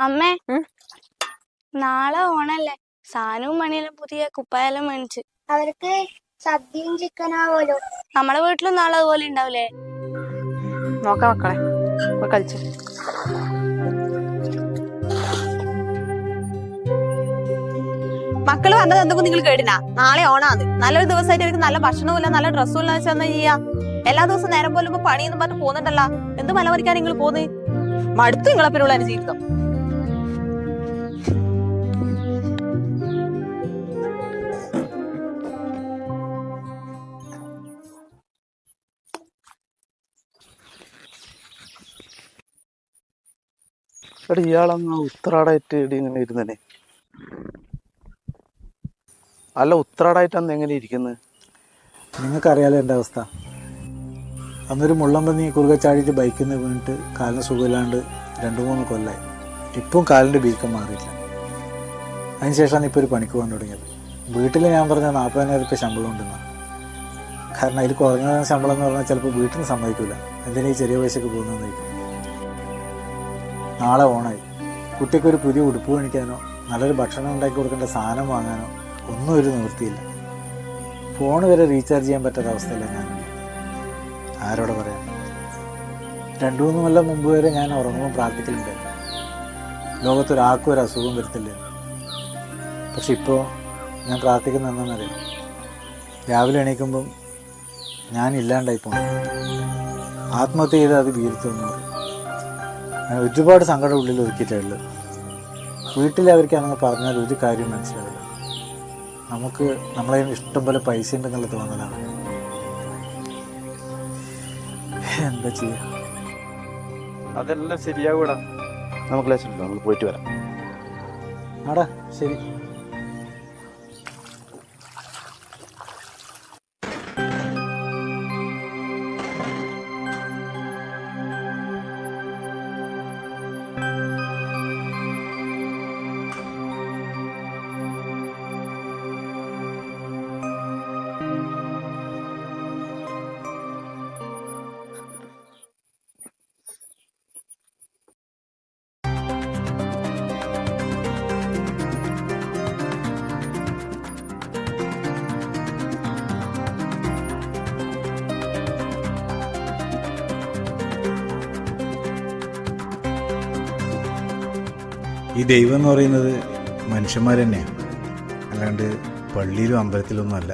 അമ്മേ നാളെ ഓണല്ലേ? സാനവും മണിയെല്ലാം പുതിയ കുപ്പായെല്ലാം മേടിച്ച്. അവർക്ക് സദ്യയും ചിക്കനാവോലോ. നമ്മളെ വീട്ടിലും നാളെ അതുപോലെ ഉണ്ടാവില്ലേ? നോക്കാം മക്കളെ, കളിച്ചു. മക്കള് പറഞ്ഞത് എന്തൊക്കെ നിങ്ങൾ കേട്ടിനാ? നാളെ ഓണാന്ന്. നല്ലൊരു ദിവസമായിട്ട് അവർക്ക് നല്ല ഭക്ഷണവും ഇല്ല, നല്ല ഡ്രസ്സും ഇല്ല വെച്ചാൽ ചെയ്യാ. എല്ലാ ദിവസവും നേരം പോലും പണിയെന്ന് പറഞ്ഞ് പോകുന്നുണ്ടല്ലോ. എന്ത് മലവരിക്കാൻ നിങ്ങൾ പോന്ന്? മടുത്തു നിങ്ങളെ പേരുള്ള ജീവിതം. എടാ ഇയാളങ്ങ് ഉത്രാടായിട്ട് ഇടി ഇങ്ങനെ ഇരുന്നേ. അല്ല ഉത്രാടായിട്ട് അന്ന് എങ്ങനെ ഇരിക്കുന്നത്? നിങ്ങൾക്കറിയാലോ എൻ്റെ അവസ്ഥ. അന്നൊരു മുള്ളമ്പന്നി കുറുകെ ചാടിയിട്ട് ബൈക്കിൽ നിന്ന് വീണിട്ട് കാലിന് സുഖമില്ലാണ്ട് 2-3 കൊല്ലമായി. ഇപ്പം കാലിൻ്റെ വീക്കം മാറിയില്ല. അതിനുശേഷമാണ് ഇപ്പോൾ ഒരു പണിക്ക് പോകാൻ തുടങ്ങിയത്. വീട്ടിൽ ഞാൻ പറഞ്ഞ 40,000 രൂപ ശമ്പളം ഉണ്ടെന്ന്. കാരണം അതിൽ കുറഞ്ഞ ശമ്പളം എന്ന് പറഞ്ഞാൽ ചിലപ്പോൾ വീട്ടിൽ നിന്ന് സമ്മതിക്കില്ല. എന്തിനാ ഈ ചെറിയ പൈസക്ക് പോകുന്നതെന്ന് ചോദിക്കും. നാളെ ഓണായി. കുട്ടിക്കൊരു പുതിയ ഉടുപ്പ് മേടിക്കാനോ നല്ലൊരു ഭക്ഷണം ഉണ്ടാക്കി കൊടുക്കേണ്ട സാധനം വാങ്ങാനോ ഒന്നും ഒരു നിവൃത്തിയില്ല. ഫോൺ വരെ റീചാർജ് ചെയ്യാൻ പറ്റാത്ത അവസ്ഥയില്ല ഞാൻ. ആരോടെ പറയാം? 2-3 കൊല്ലം മുമ്പ് വരെ ഞാൻ ഉറങ്ങുമ്പോൾ പ്രാർത്ഥിക്കലുണ്ടായിരുന്നു, ലോകത്തൊരാൾക്കും ഒരു അസുഖം വരുത്തില്ല. പക്ഷെ ഇപ്പോൾ ഞാൻ പ്രാർത്ഥിക്കുന്ന എന്താണെന്നറിയാം? രാവിലെ എണീക്കുമ്പം ഞാൻ ഇല്ലാണ്ടായി പോകണം, ആത്മഹത്യ ചെയ്ത് അത് വീഴ്ത്തുമെന്ന് പറയും. ഞാൻ ഒരുപാട് സങ്കടം ഉള്ളിൽ ഒതുക്കിയിട്ടുള്ളത്. വീട്ടിലവർക്ക് അങ്ങനെ പറഞ്ഞാൽ ഒരു കാര്യം മനസ്സിലാവില്ല. നമുക്ക് നമ്മളെ ഇഷ്ടം പോലെ പൈസ ഉണ്ടെന്നുള്ള തോന്നലാണ്. എന്താ ചെയ്യാ? അതെല്ലാം ശരിയാകൂടാ. നമുക്ക് ലക്ഷ്യമില്ല, നമ്മൾ പോയിട്ട് വരാം. ആടാ ശരി. ഈ ദൈവം എന്ന് പറയുന്നത് മനുഷ്യന്മാർ തന്നെയാണ്, അല്ലാണ്ട് പള്ളിയിലും അമ്പലത്തിലൊന്നും അല്ല.